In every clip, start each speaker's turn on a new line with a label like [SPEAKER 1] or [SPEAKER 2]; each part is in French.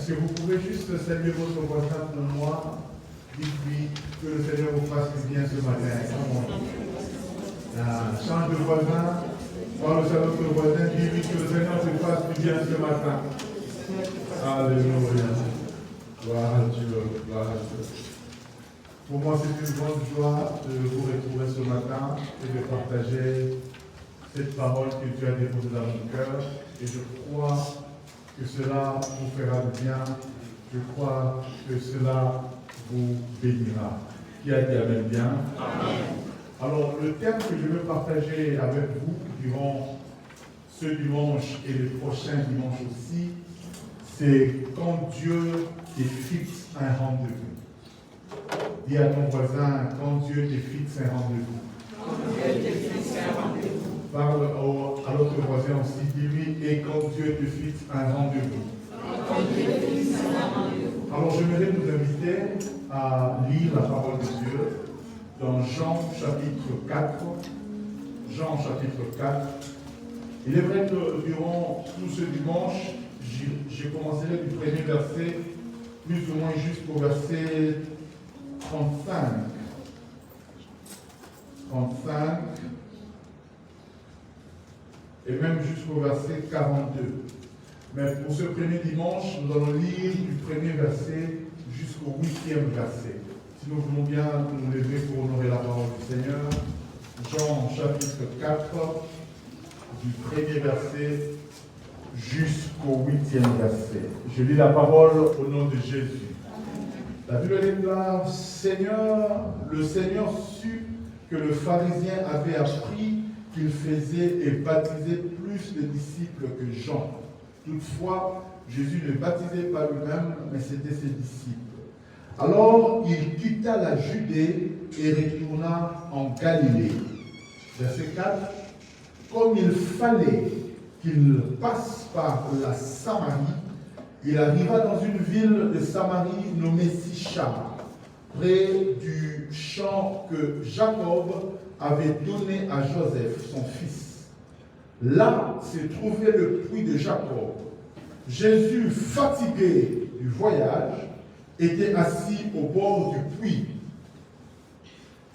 [SPEAKER 1] Est-ce que vous pouvez juste saluer votre voisin pour moi? Dites-lui que le Seigneur vous fasse du bien ce matin. Change de voisin, parle à votre voisin, dis-lui que le Seigneur te fasse du bien ce matin. Alléluia. Gloire à Dieu, gloire à Dieu. Pour moi, c'est une grande joie de vous retrouver ce matin et de partager cette parole que Dieu a déposée dans mon cœur. Et je crois que cela vous fera du bien. Je crois que cela vous bénira. Qui a dit Amen bien? Amen. Alors, le thème que je veux partager avec vous durant ce dimanche et le prochain dimanche aussi, c'est quand Dieu te fixe un rendez-vous. Dis à ton voisin, quand Dieu te fixe un rendez-vous. Quand Dieu te fixe un rendez-vous. Parle à l'autre voisin aussi, dis-lui, et quand Dieu te fixe un rendez-vous. Alors j'aimerais vous inviter à lire la parole de Dieu dans Jean chapitre 4. Jean chapitre 4. Il est vrai que durant tout ce dimanche, j'ai commencé du premier verset, plus ou moins jusqu'au verset 35. 35. Et même jusqu'au verset 42. Mais pour ce premier dimanche, nous allons lire du premier verset jusqu'au 8e verset. Si nous voulons bien nous lever pour honorer la parole du Seigneur, Jean chapitre 4, du premier verset jusqu'au 8e verset. Je lis la parole au nom de Jésus. La Bible déclare, Seigneur, le Seigneur sut que le pharisien avait appris qu'il faisait et baptisait plus de disciples que Jean. Toutefois, Jésus ne baptisait pas lui-même, mais c'était ses disciples. Alors, il quitta la Judée et retourna en Galilée. Verset 4. Comme il fallait qu'il passe par la Samarie, il arriva dans une ville de Samarie nommée Sichar, près du champ que Jacob avait donné à Joseph, son fils. Là se trouvait le puits de Jacob. Jésus, fatigué du voyage, était assis au bord du puits.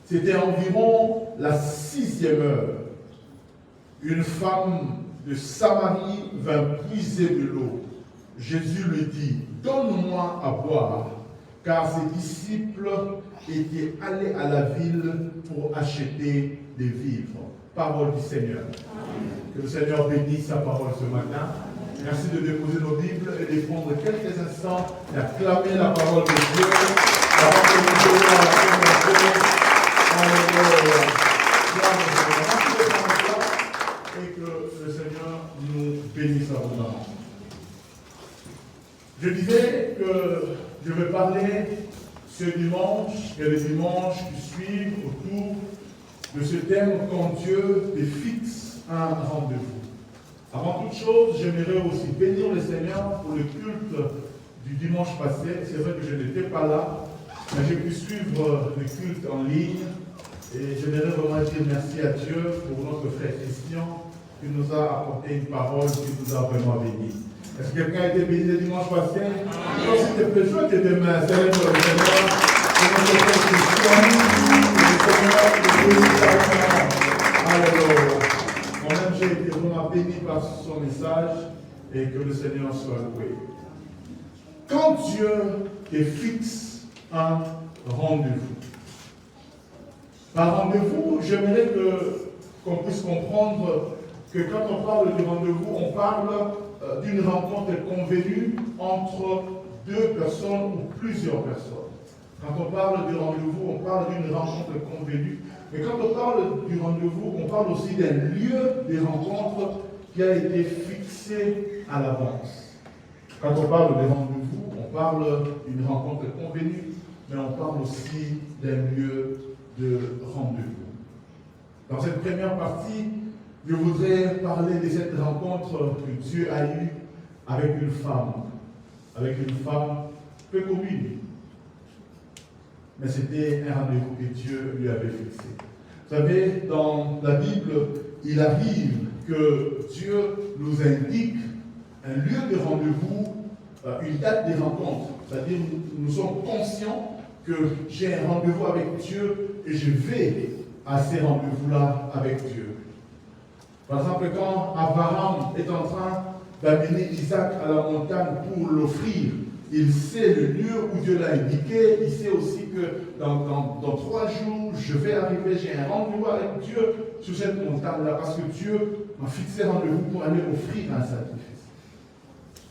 [SPEAKER 1] C'était environ la 6e heure. Une femme de Samarie vint puiser de l'eau. Jésus lui dit, donne-moi à boire, car ses disciples étaient allés à la ville pour acheter des vivres. Parole du Seigneur. Amen. Que le Seigneur bénisse sa parole ce matin. Merci de déposer nos Bibles et de prendre quelques instants et acclamer la parole de Dieu. Avant que nous soyons à la fin et que le Seigneur nous bénisse abondamment. Je disais que je vais parler ce dimanche et les dimanches qui suivent autour de ce thème quand Dieu te fixe un rendez-vous. Avant toute chose, j'aimerais aussi bénir le Seigneur pour le culte du dimanche passé. C'est vrai que je n'étais pas là, mais j'ai pu suivre le culte en ligne. Et j'aimerais vraiment dire merci à Dieu pour notre frère Christian qui nous a apporté une parole qui nous a vraiment bénis. Est-ce que quelqu'un a été béni le dimanche passé? Donc, s'il te plaît, je tes deux mains, célèbre le Seigneur, pour notre frère Christian, que le Seigneur le bénisse. Alléluia. Moi-même, j'ai été vraiment béni par son message et que le Seigneur soit loué. Quand Dieu te fixe un rendez-vous, par rendez-vous, j'aimerais qu'on puisse comprendre que quand on parle de rendez-vous, on parle d'une rencontre convenue entre deux personnes ou plusieurs personnes. Quand on parle de rendez-vous, on parle d'une rencontre convenue. Mais quand on parle du rendez-vous, on parle aussi d'un lieu de rencontre qui a été fixé à l'avance. Quand on parle de rendez-vous, on parle d'une rencontre convenue, mais on parle aussi d'un lieu de rendez-vous. Dans cette première partie, je voudrais parler de cette rencontre que Dieu a eue avec une femme peu commune. Mais c'était un rendez-vous que Dieu lui avait fixé. Vous savez, dans la Bible, il arrive que Dieu nous indique un lieu de rendez-vous une date de rencontre. C'est-à-dire, nous sommes conscients que j'ai un rendez-vous avec Dieu et je vais à ces rendez-vous-là avec Dieu. Par exemple, quand Abraham est en train d'amener Isaac à la montagne pour l'offrir, il sait le lieu où Dieu l'a indiqué, il sait aussi que dans 3 jours, je vais arriver, j'ai un rendez-vous avec Dieu sur cette montagne-là, parce que Dieu m'a fixé rendez-vous pour aller offrir un sacrifice.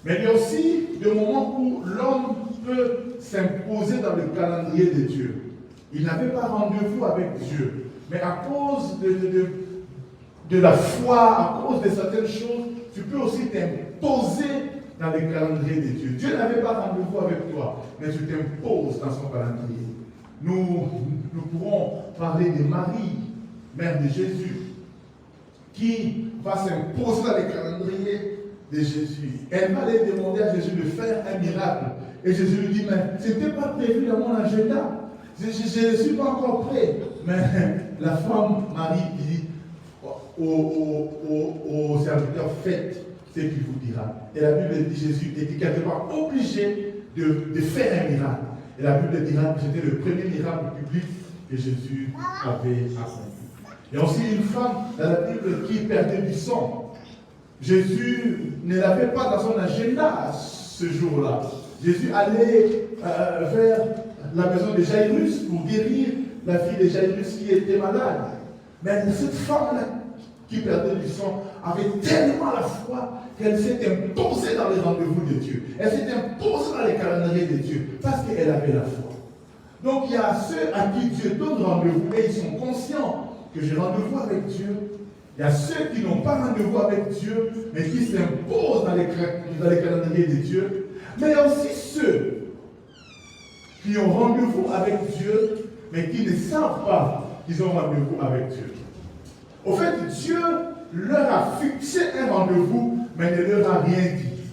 [SPEAKER 1] Mais il y a aussi des moments où l'homme peut s'imposer dans le calendrier de Dieu. Il n'avait pas rendez-vous avec Dieu, mais à cause de la foi, à cause de certaines choses, tu peux aussi t'imposer dans le calendrier de Dieu. Dieu n'avait pas rendez-vous avec toi, mais tu t'imposes dans son calendrier. Nous pourrons parler de Marie, mère de Jésus, qui va s'imposer dans le calendrier de Jésus. Elle va aller demander à Jésus de faire un miracle. Et Jésus lui dit, mais ce n'était pas prévu dans mon agenda. Je ne suis pas encore prêt. Mais la femme, Marie, dit aux serviteurs, faites ce qu'il vous dira. Et la Bible dit, Jésus était quelque part obligé de faire un miracle. Et la Bible dira que c'était le premier miracle public que Jésus avait accompli. Il y a aussi une femme dans la Bible qui perdait du sang. Jésus ne l'avait pas dans son agenda ce jour-là. Jésus allait vers la maison de Jairus pour guérir la fille de Jairus qui était malade. Mais cette femme-là qui perdait du sang avait tellement la foi qu'elle s'est imposée dans les rendez-vous de Dieu. Elle s'est imposée dans les calendriers de Dieu parce qu'elle avait la foi. Donc il y a ceux à qui Dieu donne rendez-vous et ils sont conscients que j'ai rendez-vous avec Dieu. Il y a ceux qui n'ont pas rendez-vous avec Dieu, mais qui s'imposent dans les calendriers de Dieu. Mais il y a aussi ceux qui ont rendez-vous avec Dieu, mais qui ne savent pas qu'ils ont rendez-vous avec Dieu. Au fait, Dieu leur a fixé un rendez-vous, mais ne leur a rien dit.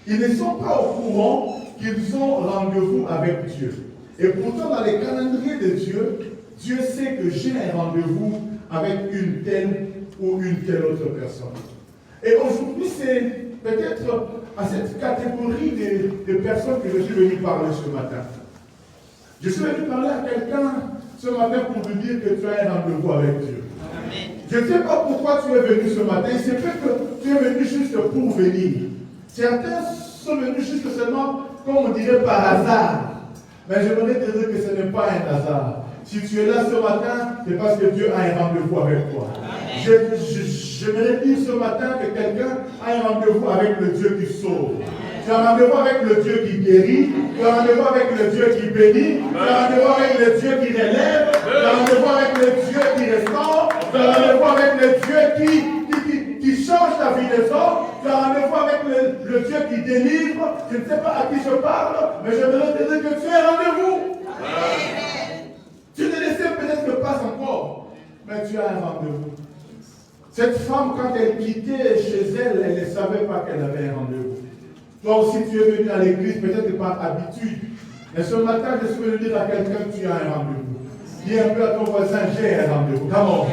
[SPEAKER 1] Ils ne sont pas au courant qu'ils ont rendez-vous avec Dieu. Et pourtant, dans les calendriers de Dieu, Dieu sait que j'ai un rendez-vous avec une telle ou une telle autre personne. Et aujourd'hui, c'est peut-être à cette catégorie de personnes que je suis venu parler ce matin. Je suis venu parler à quelqu'un ce matin pour lui dire que tu as un rendez-vous avec Dieu. Amen. Je ne sais pas pourquoi tu es venu ce matin. Il se fait que tu es venu juste pour venir. Certains sont venus juste seulement, comme on dirait, par hasard. Mais je voudrais te dire que ce n'est pas un hasard. Si tu es là ce matin, c'est parce que Dieu a un rendez-vous avec toi. J'aimerais dire ce matin que quelqu'un a un rendez-vous avec le Dieu qui sauve. Tu as un rendez-vous avec le Dieu qui guérit. Tu as un rendez-vous avec le Dieu qui bénit. Tu as un rendez-vous avec le Dieu qui relève. Tu as un rendez-vous avec le Dieu qui restaure. Tu as un rendez-vous avec le Dieu qui change la vie des hommes. Tu as un rendez-vous avec le Dieu qui délivre. Je ne sais pas à qui je parle, mais j'aimerais te dire que tu as un rendez-vous. Tu ne le sais peut-être pas encore, mais tu as un rendez-vous. Cette femme, quand elle quittait chez elle, elle ne savait pas qu'elle avait un rendez-vous. Toi aussi, tu es venu à l'église, peut-être par habitude. Mais ce matin, je suis venu dire à quelqu'un que tu as un rendez-vous. Dis un peu à ton voisin, j'ai un rendez-vous. Comment?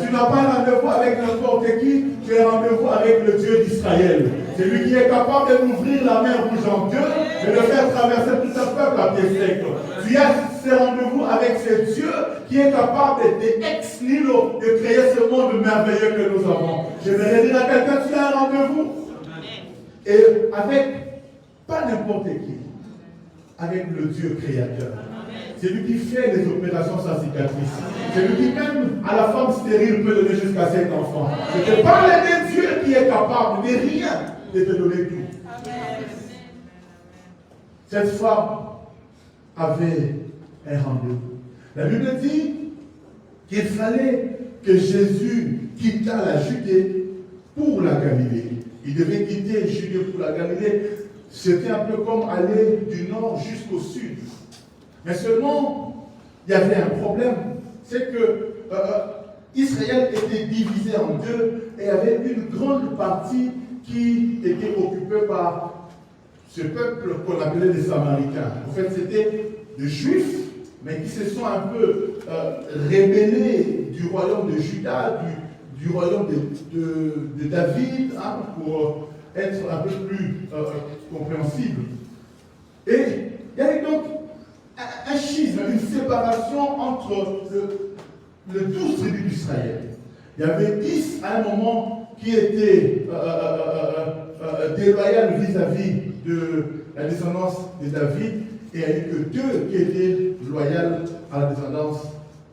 [SPEAKER 1] Tu n'as pas un rendez-vous avec n'importe qui, tu as un rendez-vous avec le Dieu d'Israël. C'est lui qui est capable de m'ouvrir la mer rouge en deux et de faire traverser tout un peuple à pied sec. Tu as ce rendez-vous avec ce Dieu qui est capable de ex nihilo de créer ce monde merveilleux que nous avons. Je vais dire à quelqu'un, tu as un rendez-vous. Et avec, pas n'importe qui, avec le Dieu créateur. C'est lui qui fait les opérations sans cicatrice. C'est lui qui, même à la femme stérile, peut donner jusqu'à 7 enfants. Je te parle d'un Dieu qui est capable de rien de te donner tout. Cette femme avait un rendez-vous. La Bible dit qu'il fallait que Jésus quittât la Judée pour la Galilée. Il devait quitter Judée pour la Galilée. C'était un peu comme aller du nord jusqu'au sud. Mais seulement, il y avait un problème. C'est que Israël était divisé en deux et il y avait une grande partie qui était occupée par ce peuple qu'on appelait les Samaritains. En fait, c'était des Juifs, mais qui se sont un peu rebellés du royaume de Juda, du royaume de David, pour être un peu plus compréhensible. Et il y avait donc un schisme, une séparation entre le 12 tribus d'Israël. Il y avait 10 à un moment qui étaient déloyales vis-à-vis de la descendance de David, et il n'y a eu que 2 qui étaient loyales à la descendance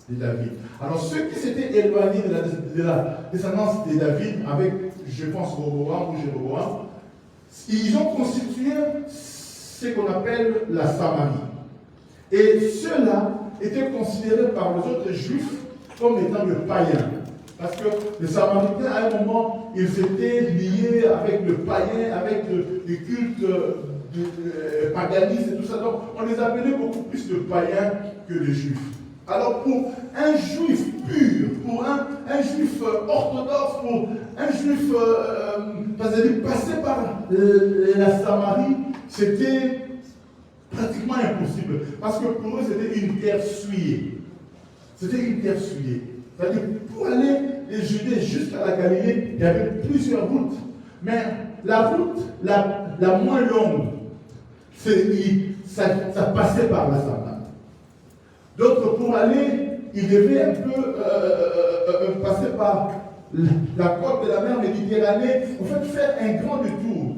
[SPEAKER 1] de David. Alors ceux qui s'étaient éloignés de la descendance de David, avec, je pense, Roboam ou Jéroboam, ils ont constitué ce qu'on appelle la Samarie. Et ceux-là étaient considérés par les autres juifs comme étant le païen. Parce que les Samaritains, à un moment, ils étaient liés avec le païen, avec le culte paganisme et tout ça. Donc, on les appelait beaucoup plus de païens que de juifs. Alors, pour un juif pur, pour un juif orthodoxe, pour un juif passé par la Samarie, c'était pratiquement impossible. Parce que pour eux, c'était une terre souillée. C'était une terre souillée. C'est-à-dire, pour aller les Judées jusqu'à la Galilée, il y avait plusieurs routes. Mais la route la moins longue, ça passait par la Samarie. Donc, pour aller, ils devaient un peu passer par la côte de la mer Méditerranée, en fait, faire un grand détour.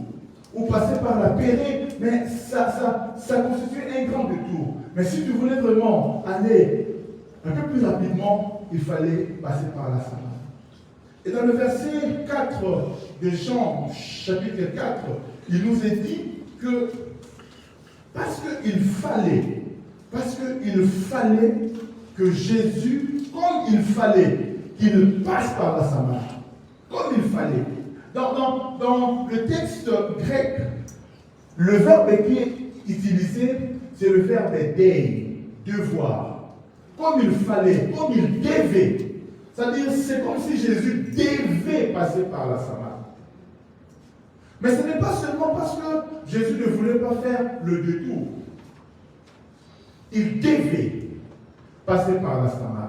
[SPEAKER 1] Ou passer par la Pérée, mais ça constituait un grand détour. Mais si tu voulais vraiment aller un peu plus rapidement, il fallait passer par la Samarie. Et dans le verset 4 de Jean, chapitre 4, il nous est dit que parce qu'il fallait que Jésus, comme il fallait qu'il passe par la Samarie, comme il fallait. Dans le texte grec, le verbe qui est utilisé, c'est le verbe dei, devoir. Comme il fallait, comme il devait. C'est-à-dire, c'est comme si Jésus devait passer par la Samarie. Mais ce n'est pas seulement parce que Jésus ne voulait pas faire le détour. Il devait passer par la Samarie.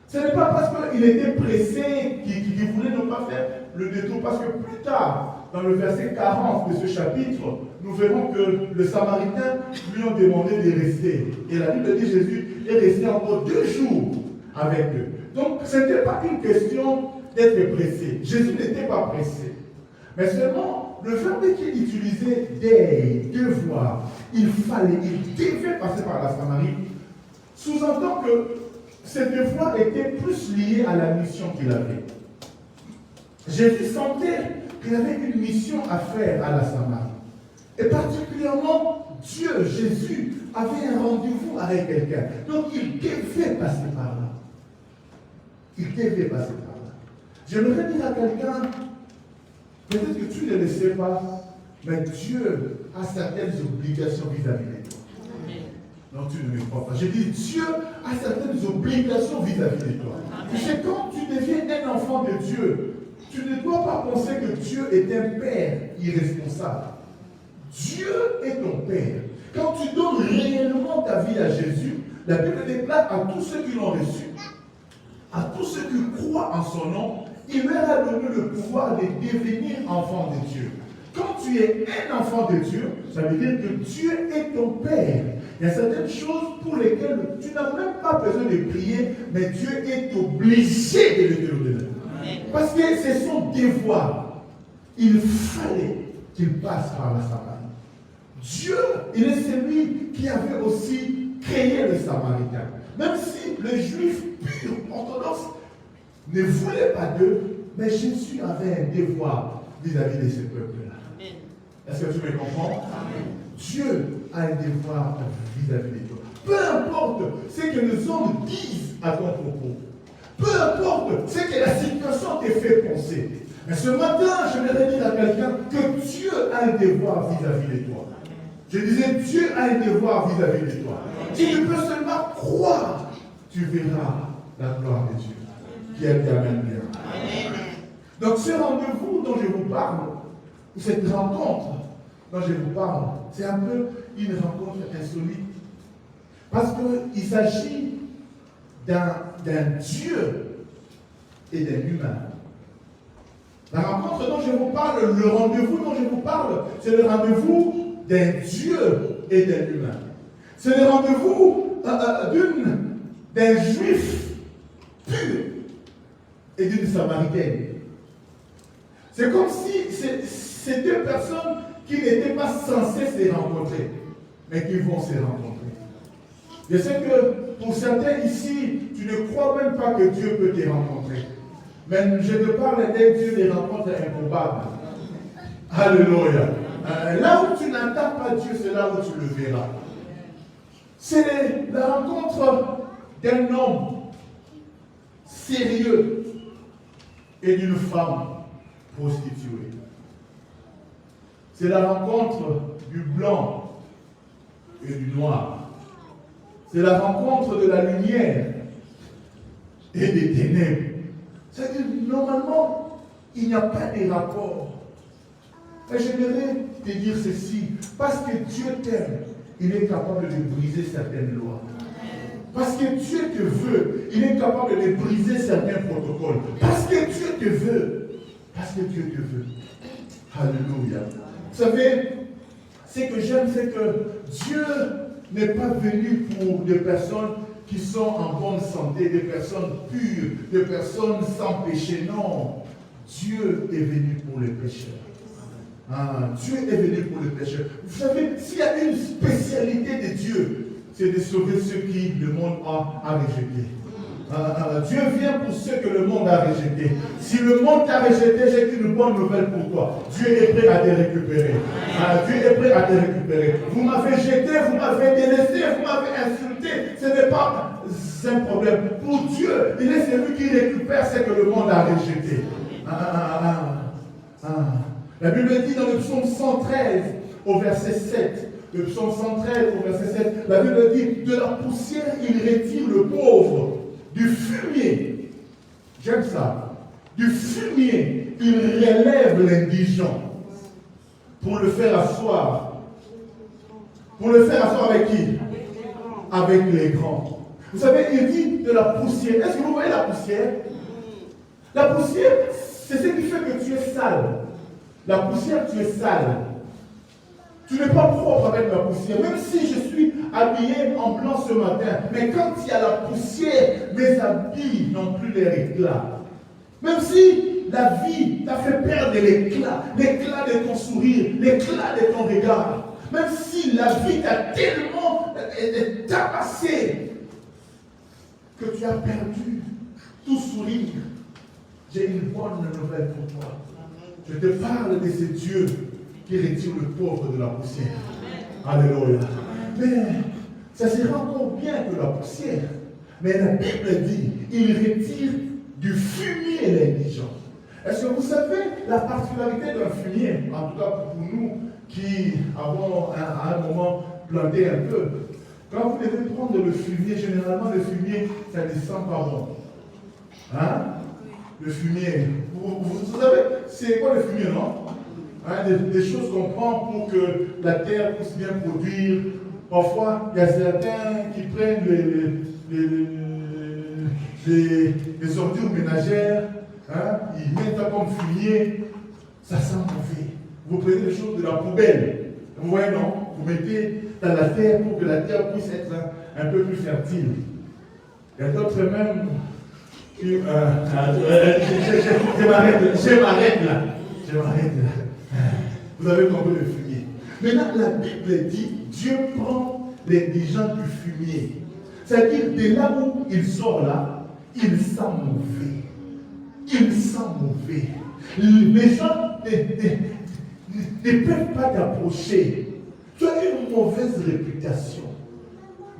[SPEAKER 1] Ce n'est pas parce qu'il était pressé qu'il voulait ne pas faire le détour, parce que plus tard, dans le verset 40 de ce chapitre, nous verrons que les Samaritains lui ont demandé de rester. Et la Bible dit que Jésus est resté encore 2 jours avec eux. Donc, ce n'était pas une question d'être pressé. Jésus n'était pas pressé. Mais seulement, le verbe qui est utilisé, dei, devoir, il devait passer par la Samarie, sous-entend que ce devoir était plus lié à la mission qu'il avait. Jésus sentait qu'il avait une mission à faire à la Samarie. Et particulièrement, Dieu, Jésus, avait un rendez-vous avec quelqu'un. Donc, il devait passer par là. Il devait passer par là. J'aimerais dire à quelqu'un, peut-être que tu ne le sais pas, mais Dieu a certaines obligations vis-à-vis de toi. Non, tu ne me crois pas. J'ai dit, Dieu a certaines obligations vis-à-vis de toi. Tu sais, quand tu deviens un enfant de Dieu, tu ne dois pas penser que Dieu est un père irresponsable. Dieu est ton père. Quand tu donnes réellement ta vie à Jésus, la Bible déclare à tous ceux qui l'ont reçu, à tous ceux qui croient en son nom, il leur a donné le pouvoir de devenir enfants de Dieu. Quand tu es un enfant de Dieu, ça veut dire que Dieu est ton Père. Il y a certaines choses pour lesquelles tu n'as même pas besoin de prier, mais Dieu est obligé de le donner. Parce que c'est son devoir. Il fallait qu'il passe par la Samarie. Dieu, il est celui qui avait aussi créé les Samaritains. Même si les Juifs purs, orthodoxes, ne voulaient pas d'eux, mais Jésus avait un devoir vis-à-vis de ce peuple-là. Est-ce que tu me comprends? Amen. Dieu a un devoir vis-à-vis de toi. Peu importe ce que les hommes disent à ton propos, peu importe ce que la situation te fait penser, mais ce matin, je voudrais dire à quelqu'un que Dieu a un devoir vis-à-vis de toi. Je disais, Dieu a un devoir vis-à-vis de toi. Si tu peux seulement croire, tu verras la gloire de Dieu qui t'amène bien. Donc ce rendez-vous dont je vous parle, ou cette rencontre dont je vous parle, c'est un peu une rencontre insolite. Parce qu'il s'agit d'un Dieu et d'un humain. La rencontre dont je vous parle, le rendez-vous dont je vous parle, c'est le rendez-vous d'un Dieu et d'un humain. C'est le rendez-vous d'un juif pur et d'une samaritaine. C'est comme si ces deux personnes qui n'étaient pas censées se rencontrer, mais qui vont se rencontrer. Je sais que pour certains ici, tu ne crois même pas que Dieu peut te rencontrer. Mais je te parle d'un Dieu des rencontres improbables. Alléluia. Là où tu n'entends pas Dieu, c'est là où tu le verras. C'est la rencontre d'un homme sérieux et d'une femme prostituée. C'est la rencontre du blanc et du noir. C'est la rencontre de la lumière et des ténèbres. C'est-à-dire, normalement, il n'y a pas de rapport. Et j'aimerais te dire ceci, parce que Dieu t'aime, il est capable de briser certaines lois. Parce que Dieu te veut, il est capable de briser certains protocoles. Parce que Dieu te veut. Parce que Dieu te veut. Alléluia. Vous savez, ce que j'aime, c'est que Dieu n'est pas venu pour des personnes qui sont en bonne santé, des personnes pures, des personnes sans péché. Non, Dieu est venu pour les pécheurs. Dieu est venu pour les pécheurs. Vous savez, s'il y a une spécialité de Dieu, c'est de sauver ceux qui le monde a rejeté. Dieu vient pour ceux que le monde a rejetés. Si le monde t'a rejeté, j'ai une bonne nouvelle pour toi. Dieu est prêt à te récupérer. Dieu est prêt à te récupérer. Vous m'avez jeté, vous m'avez délaissé, vous m'avez insulté. Ce n'est pas un problème. Pour Dieu, il est celui qui récupère ce que le monde a rejeté. La Bible dit dans le psaume 113 au verset 7. Le psaume 113 au verset 7. La Bible dit, de la poussière, il retire le pauvre. Du fumier, j'aime ça, du fumier, il relève l'indigent pour le faire asseoir. Pour le faire asseoir avec qui? Avec les grands. Vous savez, il dit de la poussière. Est-ce que vous voyez la poussière? La poussière, c'est ce qui fait que tu es sale. La poussière, tu es sale. Tu n'es pas propre avec la poussière. Même si je suis habillé en blanc ce matin, mais quand il y a la poussière, mes habits n'ont plus leur éclat. Même si la vie t'a fait perdre l'éclat de ton sourire, l'éclat de ton regard, même si la vie t'a tellement tabassé que tu as perdu tout sourire, j'ai une bonne nouvelle pour toi. Je te parle de ce Dieu qui retire le pauvre de la poussière. Alléluia. Mais ça sera encore bien que la poussière. Mais la Bible dit, il retire du fumier l'indigent. Est-ce que vous savez la particularité d'un fumier, en tout cas pour nous qui avons à un moment planté un peu, quand vous devez prendre le fumier, généralement le fumier, ça descend par bon. Le fumier. Vous savez, c'est quoi le fumier, non? Des choses qu'on prend pour que la terre puisse bien produire. Parfois, il y a certains qui prennent les ordures ménagères, ils mettent ça comme fumier, ça sent mauvais. Vous prenez les choses de la poubelle, vous voyez, non? Vous mettez dans la terre pour que la terre puisse être un peu plus fertile. Il y a d'autres même qui... je m'arrête là. Vous avez compris le fumier. Maintenant, la Bible dit, Dieu prend l'indigent du fumier. C'est-à-dire, de là où il sort là, il sent mauvais. Il sent mauvais. Les gens ne peuvent pas t'approcher. Tu as une mauvaise réputation.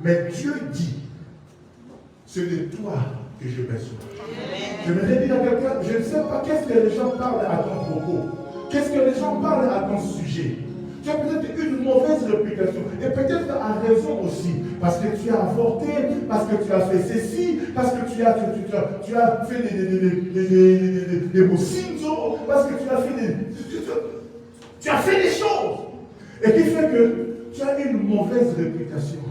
[SPEAKER 1] Mais Dieu dit, c'est de toi que je vais sauver. Je me dire à quelqu'un, je ne sais pas qu'est-ce que les gens parlent à ton propos. Qu'est-ce que les gens parlent à ton sujet? Tu as peut-être une mauvaise réputation. Et peut-être à raison aussi. Parce que tu as avorté, parce que tu as fait ceci, parce que tu as fait des mocinzo, parce que tu as fait des choses. Et qui fait que tu as une mauvaise réputation.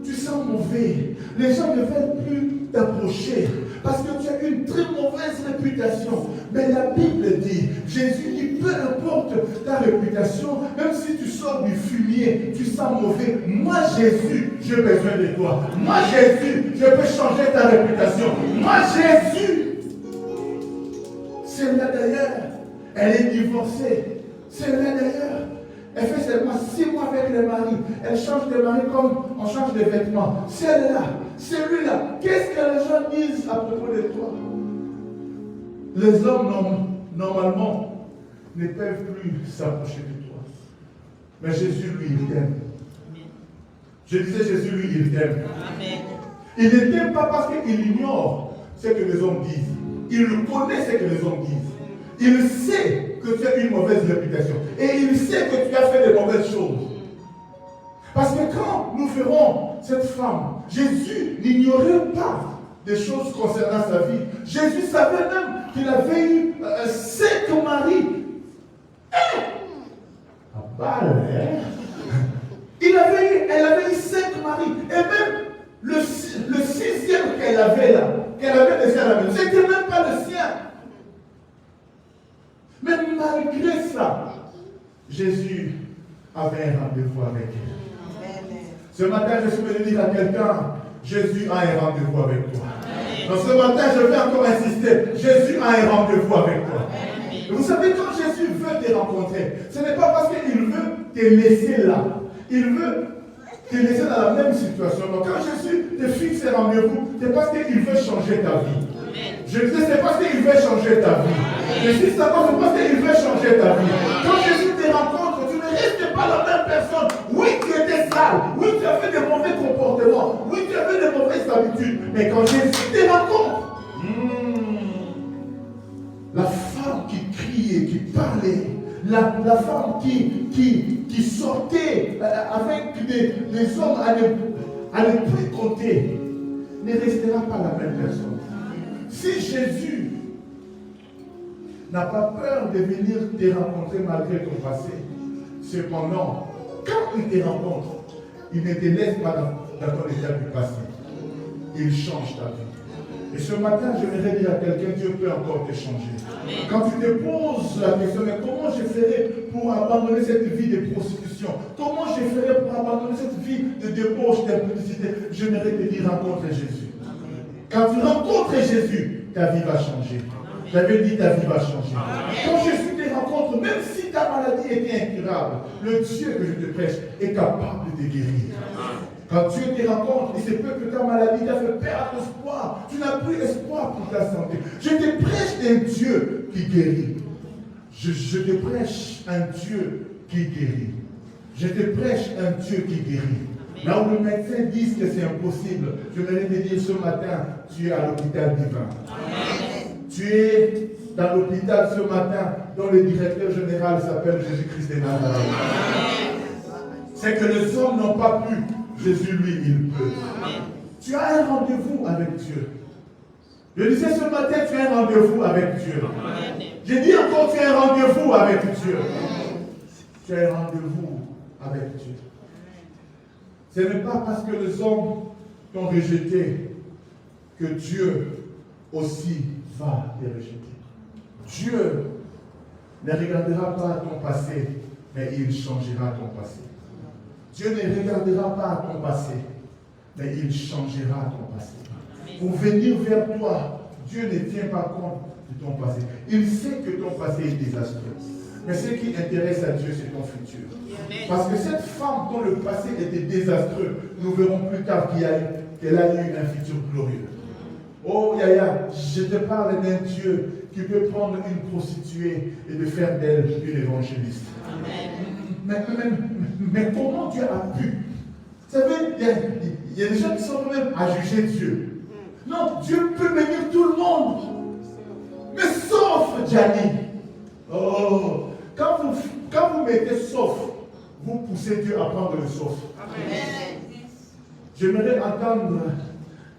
[SPEAKER 1] Tu sens sens mauvais. Les gens ne veulent plus t'approcher parce que tu as une très mauvaise réputation. Mais la Bible dit, Jésus dit, peu importe ta réputation, même si tu sors du fumier, tu sens mauvais. Moi, Jésus, j'ai besoin de toi. Moi, Jésus, je peux changer ta réputation. Moi, Jésus. Celle-là d'ailleurs, elle est divorcée. Celle-là d'ailleurs, elle fait seulement 6 mois avec le mari. Elle change de mari comme on change de vêtements. Celle-là, celui-là, qu'est-ce que les gens disent à propos de toi? Les hommes, normalement, ne peuvent plus s'approcher de toi. Mais Jésus, lui, il t'aime. Je disais, Jésus, lui, il t'aime. Il ne t'aime pas parce qu'il ignore ce que les hommes disent. Il connaît ce que les hommes disent. Il sait que tu as une mauvaise réputation. Et il sait que tu as fait de mauvaises choses. Parce que quand nous verrons cette femme, Jésus n'ignorait pas des choses concernant sa vie. Jésus savait même qu'il avait eu 5 maris. Elle avait eu 5 maris. Et même le 6e qu'elle avait là, qu'elle avait laissé à la maison, c'était même pas le sien. Mais malgré ça, Jésus avait un rendez-vous avec elle. Ce matin, je suis venu dire à quelqu'un, Jésus a un rendez-vous avec toi. Donc ce matin, je vais encore insister, Jésus a un rendez-vous avec toi. Et vous savez, quand Jésus veut te rencontrer, ce n'est pas parce qu'il veut te laisser là. Il veut te laisser dans la même situation. Donc quand Jésus te fixe un rendez-vous, c'est parce qu'il veut changer ta vie. Je disais, c'est parce qu'il veut changer ta vie. Je dis ça parce qu'il veut changer ta vie. Quand Jésus te rencontre, tu ne restes pas la même personne. Oui, tu étais sale. Oui, tu as fait de mauvais comportements. Oui, tu as fait de mauvaises habitudes. Mais quand Jésus te rencontre, la femme qui criait, qui parlait, la femme qui sortait avec des hommes à ne plus compter, ne restera pas la même personne. Si Jésus n'a pas peur de venir te rencontrer malgré ton passé, cependant, quand il te rencontre, il ne te laisse pas dans ton état du passé. Il change ta vie. Et ce matin, je voudrais dire à quelqu'un, Dieu peut encore te changer. Quand tu te poses la question, mais comment je ferai pour abandonner cette vie de prostitution? Comment je ferai pour abandonner cette vie de débauche, d'impudicité? Je voudrais te dire, rencontre Jésus. Quand tu rencontres Jésus, ta vie va changer. J'avais dit, ta vie va changer. Quand Jésus te rencontre, même si ta maladie était incurable, le Dieu que je te prêche est capable de te guérir. Quand Dieu te rencontre, il se peut que ta maladie t'a fait perdre espoir. Tu n'as plus espoir pour ta santé. Je te prêche un Dieu qui guérit. Je te prêche un Dieu qui guérit. Je te prêche un Dieu qui guérit. Là où les médecins disent que c'est impossible, je voudrais te dire ce matin, tu es à l'hôpital divin. Tu es dans l'hôpital ce matin dont le directeur général s'appelle Jésus-Christ de Nazareth. C'est que les hommes n'ont pas pu. Jésus, lui, il peut. Tu as un rendez-vous avec Dieu. Je disais ce matin, tu as un rendez-vous avec Dieu. J'ai dit encore, tu as un rendez-vous avec Dieu. Tu as un rendez-vous avec Dieu. Ce n'est pas parce que les hommes t'ont rejeté que Dieu aussi va te rejeter. Dieu ne regardera pas ton passé, mais il changera ton passé. Dieu ne regardera pas ton passé, mais il changera ton passé. Pour venir vers toi, Dieu ne tient pas compte de ton passé. Il sait que ton passé est désastreux. Mais ce qui intéresse à Dieu, c'est ton futur. Parce que cette femme dont le passé était désastreux, nous verrons plus tard qu'elle a eu un futur glorieux. Oh Yaya, je te parle d'un Dieu qui peut prendre une prostituée et de faire d'elle une évangéliste. Mais comment Dieu a pu? Vous savez, il y a des gens qui sont même à juger Dieu. Non, Dieu peut bénir tout le monde. Mais sauf Gianni. Oh, quand vous mettez sauf, vous poussez Dieu à prendre le sauf. J'aimerais entendre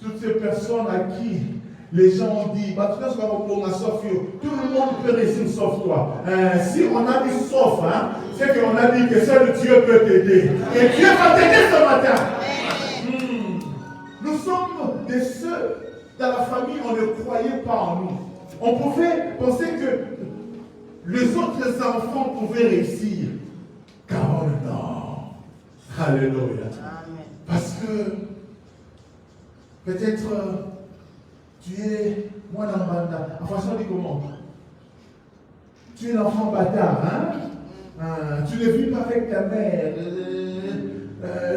[SPEAKER 1] toutes ces personnes à qui les gens ont dit, tout le monde peut réussir sauf toi. Si on a dit sauf, c'est qu'on a dit que seul Dieu peut t'aider. Et Dieu va t'aider ce matin. Dans la famille, on ne croyait pas en nous. On pouvait penser que les autres enfants pouvaient réussir. Car non. Alléluia. Parce que peut-être tu es moi dans banda. Enfin, ça dit comment? Tu es l'enfant bâtard, hein? Tu ne vis pas avec ta mère.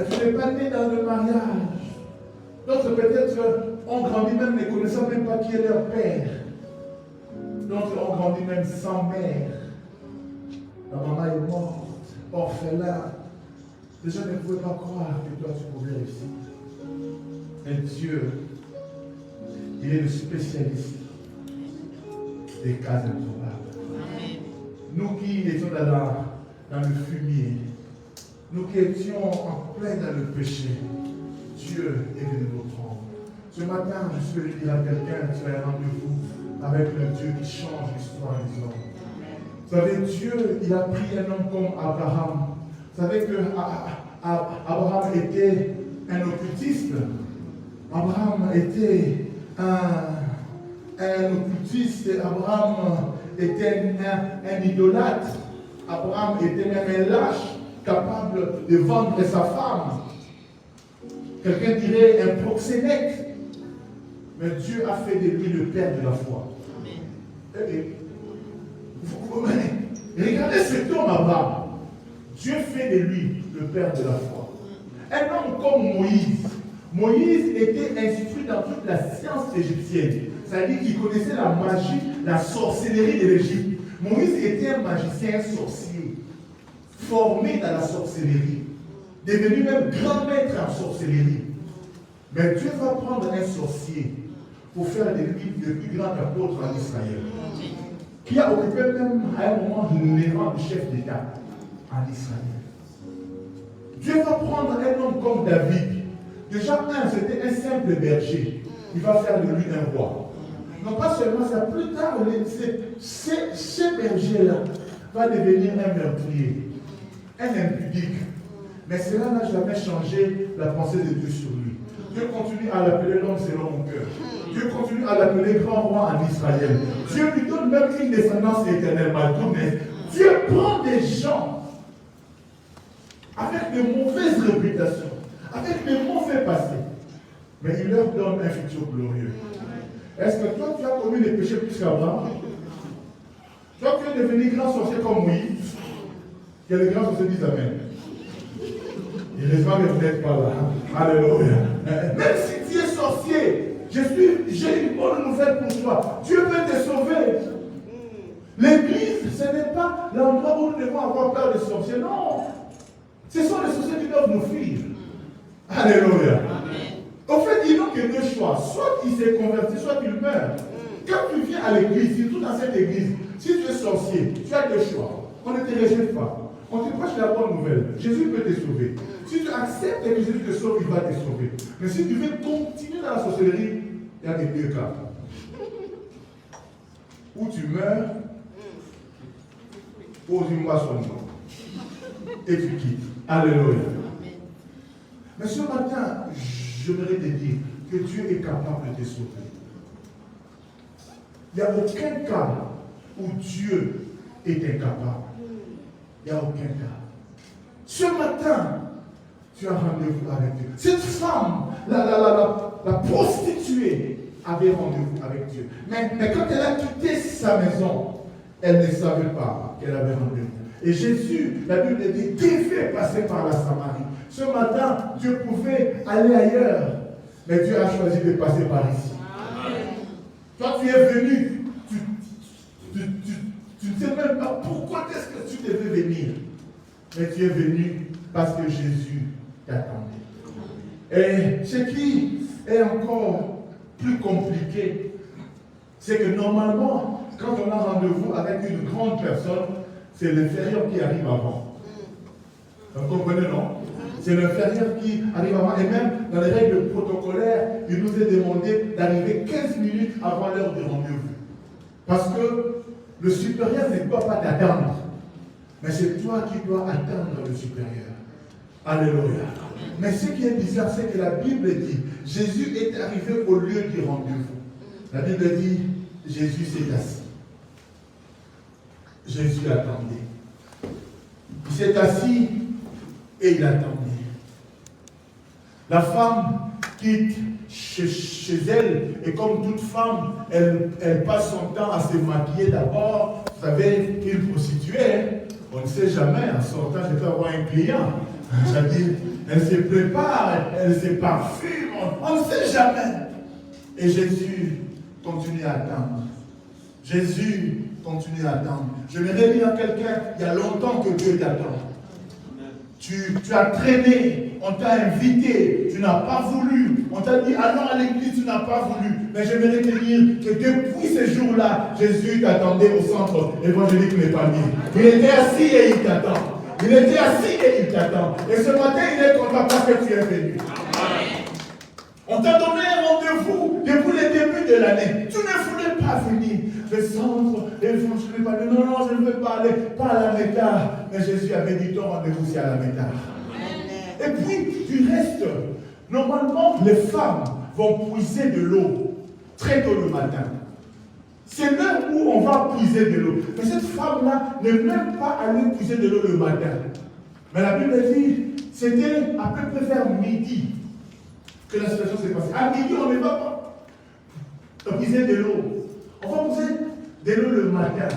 [SPEAKER 1] Tu n'es pas né dans le mariage. D'autres peut-être ont grandi même ne connaissant même pas qui est leur père. D'autres ont grandi même sans mère. La maman est morte, orphelin. Les gens ne pouvaient pas croire que toi tu pouvais réussir. Mais Dieu, il est le spécialiste des cas improbables. Nous qui étions dans le fumier, nous qui étions en plein dans le péché, Dieu est venu nous prendre. Ce matin, je suis venu dire à quelqu'un, tu as un rendez-vous avec le Dieu qui change l'histoire des hommes. Vous savez, Dieu, il a pris un homme comme Abraham. Vous savez que Abraham était un occultiste. Abraham était un occultiste. Abraham était un idolâtre. Abraham était même un lâche, capable de vendre sa femme. Quelqu'un dirait un proxénète. Mais Dieu a fait de lui le père de la foi. Regardez cet homme Abraham. Dieu fait de lui le père de la foi. Un homme comme Moïse. Moïse était instruit dans toute la science égyptienne. C'est-à-dire qu'il connaissait la magie, la sorcellerie de l'Égypte. Moïse était un magicien sorcier, formé dans la sorcellerie, devenu même grand maître en sorcellerie. Mais Dieu va prendre un sorcier pour faire de lui le plus grand apôtre en Israël, qui a occupé même à un moment les rangs du chef d'État en Israël. Dieu va prendre un homme comme David. Déjà, c'était un simple berger. Il va faire de lui un roi. Non pas seulement ça, plus tard, ce berger-là va devenir un meurtrier, un impudique. Mais cela n'a jamais changé la pensée de Dieu sur lui. Dieu continue à l'appeler l'homme selon mon cœur. Dieu continue à l'appeler grand roi en Israël. Dieu lui donne même une descendance éternelle, malgré. Dieu prend des gens avec de mauvaises réputations, avec de mauvais passés, mais il leur donne un futur glorieux. Est-ce que toi, tu as commis les péchés plus qu'Abraham? Toi, tu es devenu grand sorcier comme Moïse? Que les grands sorciers disent Amen. Heureusement que vous n'êtes pas là. Alléluia. Même si tu es sorcier, j'ai une bonne nouvelle pour toi. Dieu peut te sauver. L'église, ce n'est pas l'endroit où nous devons avoir peur des sorciers. Non. Ce sont les sorciers qui doivent nous fuir. Alléluia. En fait, ils n'ont que deux choix. Soit il s'est converti, soit il meurt. Quand tu viens à l'église, surtout dans cette église, si tu es sorcier, tu as deux choix. On ne te rejette pas. On te prêche la bonne nouvelle. Jésus peut te sauver. Si tu acceptes que Jésus te sauve, il va te sauver. Mais si tu veux continuer dans la sorcellerie, il y a des deux cas. Ou tu meurs, ou tu vas son nom. Et tu quittes. Alléluia. Mais ce matin, j'aimerais te dire que Dieu est capable de te sauver. Il n'y a aucun cas où Dieu est incapable. Il n'y a aucun cas. Ce matin, tu as rendez-vous avec Dieu. Cette femme, la prostituée, avait rendez-vous avec Dieu. Mais quand elle a quitté sa maison, elle ne savait pas qu'elle avait rendez-vous. Et Jésus, la Bible dit, devait passer par la Samarie. Ce matin, Dieu pouvait aller ailleurs, mais Dieu a choisi de passer par ici. Amen. Toi, tu es venu, tu ne sais même pas pourquoi est-ce que tu devais venir. Mais tu es venu parce que Jésus t'attendait. Et ce qui est encore plus compliqué, c'est que normalement, quand on a rendez-vous avec une grande personne, c'est l'inférieur qui arrive avant. Vous comprenez, non? C'est l'inférieur qui arrive avant. Et même dans les règles protocolaires, il nous est demandé d'arriver 15 minutes avant l'heure du rendez-vous. Parce que le supérieur ne doit pas t'attendre. Mais c'est toi qui dois attendre le supérieur. Alléluia. Mais ce qui est bizarre, c'est que la Bible dit, Jésus est arrivé au lieu du rendez-vous. La Bible dit, Jésus s'est assis. Jésus attendait. Il s'est assis et il attendait. La femme quitte chez elle, et comme toute femme, elle passe son temps à se maquiller d'abord. Vous savez, une prostituée, on ne sait jamais, en sortant, je peux avoir un client. C'est-à-dire, elle se prépare, elle se parfume, on ne sait jamais. Et Jésus continue à attendre. Jésus continue à attendre. Je vais dire à quelqu'un, il y a longtemps que Dieu t'attend. Tu as traîné, on t'a invité, tu n'as pas voulu. On t'a dit, allons à l'église, tu n'as pas voulu. Mais j'aimerais te dire que depuis ces jours-là, Jésus t'attendait au centre évangélique Les Palmiers. Il était assis et il t'attend. Il était assis et il t'attend. Et ce matin, il est content parce que tu es venu. On t'a donné un rendez-vous depuis le début de l'année. Tu ne voulais pas venir. Le centre, évangélique, non, je ne veux pas aller, pas à la méta. Mais Jésus avait dit, ton rendez-vous, c'est à la méta. Et puis, du reste, normalement, les femmes vont puiser de l'eau très tôt le matin. C'est l'heure où on va puiser de l'eau. Mais cette femme-là n'est même pas allée puiser de l'eau le matin. Mais la Bible dit, c'était à peu près vers midi que la situation s'est passée. À midi, on ne va pas puiser de l'eau. On va puiser de l'eau le matin.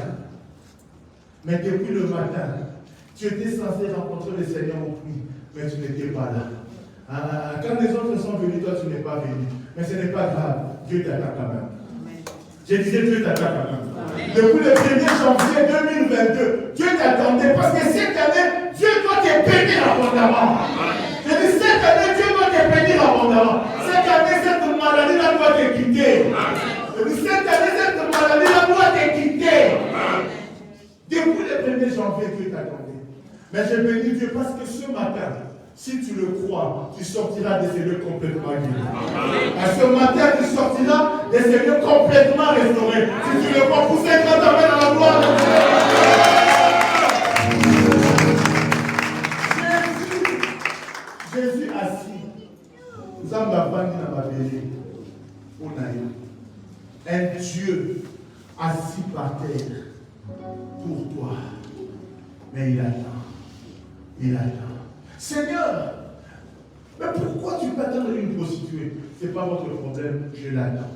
[SPEAKER 1] Mais depuis le matin, tu étais censé rencontrer le Seigneur au puits, mais tu n'étais pas là. Quand les autres sont venus, toi tu n'es pas venu. Mais ce n'est pas grave, Dieu t'attend quand même. Je disais Dieu t'attend quand même. Depuis le 1er janvier 2022, Dieu t'attendait parce que cette année, Dieu doit te bénir abondamment. Je dis cette année, Dieu doit te bénir abondamment. Cette année, cette maladie-là doit te quitter. Je dis cette année, cette maladie-là doit te quitter. Depuis le 1er janvier, Dieu t'attendait. Mais je bénis Dieu parce que ce matin, si tu le crois, tu sortiras de ces lieux complètement guéris. À ce matin, tu sortiras de ces lieux complètement restaurés. Si tu le crois, poussez quand ta main dans la gloire de Dieu. Jésus assis. Nous avons dans ma vérité. Un Dieu assis par terre pour toi. Mais il attend. Il attend. Seigneur, mais pourquoi tu peux attendre une prostituée? Ce n'est pas votre problème, je l'attends.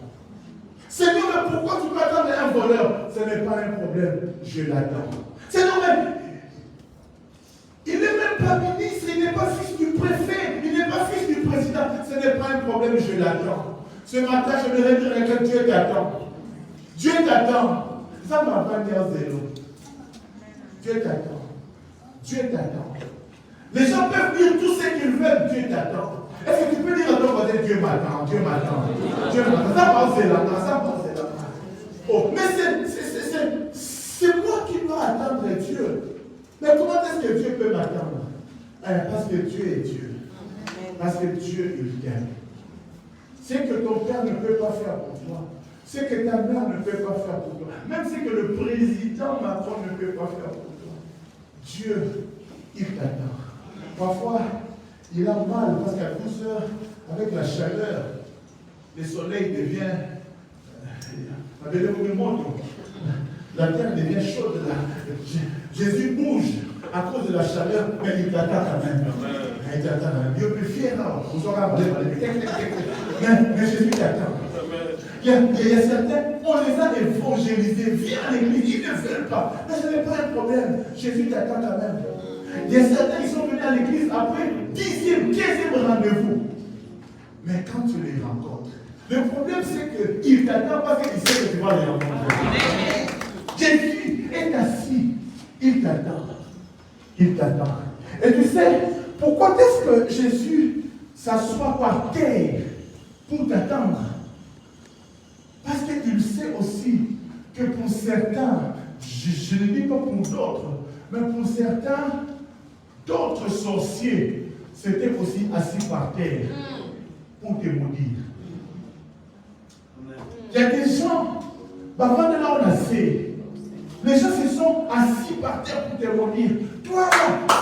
[SPEAKER 1] Seigneur, mais pourquoi tu peux attendre un voleur? Ce n'est pas un problème, je l'attends. Seigneur, mais il n'est même pas ministre, il n'est pas fils du préfet, il n'est pas fils du président. Ce n'est pas un problème, je l'attends. Ce matin, je me dire que Dieu t'attend. Dieu t'attend. Ça ne va pas dire zéro. Dieu t'attend. Dieu t'attend. Les gens peuvent dire tout ce qu'ils veulent, Dieu t'attend. Est-ce que tu peux dire à ton voisin, Dieu m'attend, Dieu m'attend, Dieu m'attend. Ça passe là, ça passe là. Oh, mais c'est moi qui dois attendre Dieu. Mais comment est-ce que Dieu peut m'attendre? Parce que Dieu est Dieu. Parce que Dieu, il t'aime. Ce que ton père ne peut pas faire pour toi, ce que ta mère ne peut pas faire pour toi, même ce que le président Macron ne peut pas faire pour toi, Dieu, il t'attend. Parfois, il a mal parce qu'à 12 heures, avec la chaleur, le soleil devient. La terre devient chaude. Jésus bouge à cause de la chaleur, mais il t'attend quand même. Il t'attend quand même. Dieu peut fier, vous aurez avalé. Mais Jésus t'attend. Il y a certains, on les a évangélisés, viens à l'église, ils ne veulent pas. Mais ce n'est pas un problème. Jésus t'attend quand même. Il y a certains qui sont venus à l'église après 10e, 15e rendez-vous. Mais quand tu les rencontres, le problème c'est qu'ils t'attendent parce qu'ils savent que tu vas les rencontrer. Jésus est assis, il t'attend. Il t'attend. Et tu sais, pourquoi est-ce que Jésus s'assoit par terre pour t'attendre? Parce qu'il sait aussi que pour certains, je ne dis pas pour d'autres, mais pour certains, d'autres sorciers s'étaient aussi assis par terre pour te maudire. Il y a des gens, avant de là on a fait, les gens se sont assis par terre pour te maudire. Toi,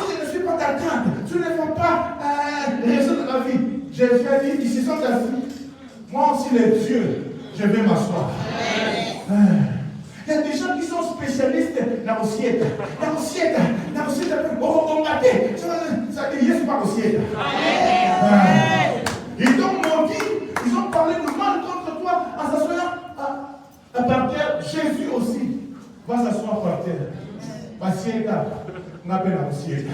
[SPEAKER 1] si je ne suis pas ta tante, tu ne vas pas raison de la vie. Jésus a dit, ils se sont assis. Moi aussi, les dieux, je vais m'asseoir. Il y a des gens qui sont spécialistes dans le ciel. Dans le ciel, on va combattre. Ça dit, yes, pas au ciel. Ils t'ont menti, ils ont parlé de mal contre toi en s'assoyant par terre. Jésus aussi va s'asseoir par terre. Parce que on appelle au ciel.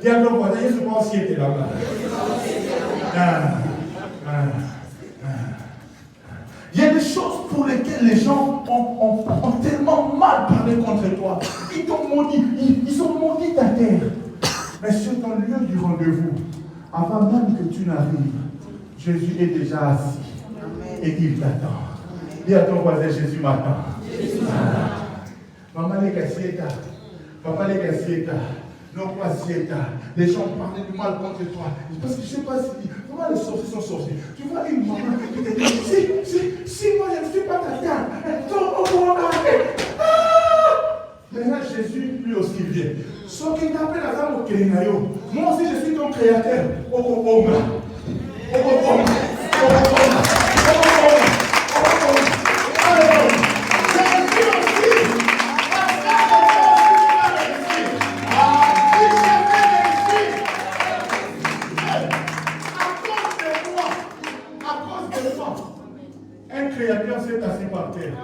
[SPEAKER 1] Dis à ton voisin, je ne suis pas au ciel là-bas. Il y a des choses pour lesquelles les gens ont tellement mal parlé contre toi. Ils t'ont maudit, ils ont maudit ta terre. Mais sur ton lieu du rendez-vous, avant même que tu n'arrives, Jésus est déjà assis. Et il t'attend. Dis à ton voisin, Jésus m'attend. Maman les cassieta, papa les cassieta, non pas sieta. Les gens parlaient du mal contre toi. Parce que je ne sais pas si. Comment les sorciers sont sortis? Tu vois une maman qui te dit, si moi je ne suis pas ta tante, maintenant Jésus lui aussi vient. Sauf qu'il t'appelle la dame au Kélénayo. Moi aussi je suis ton créateur. Un créateur s'est assis par terre.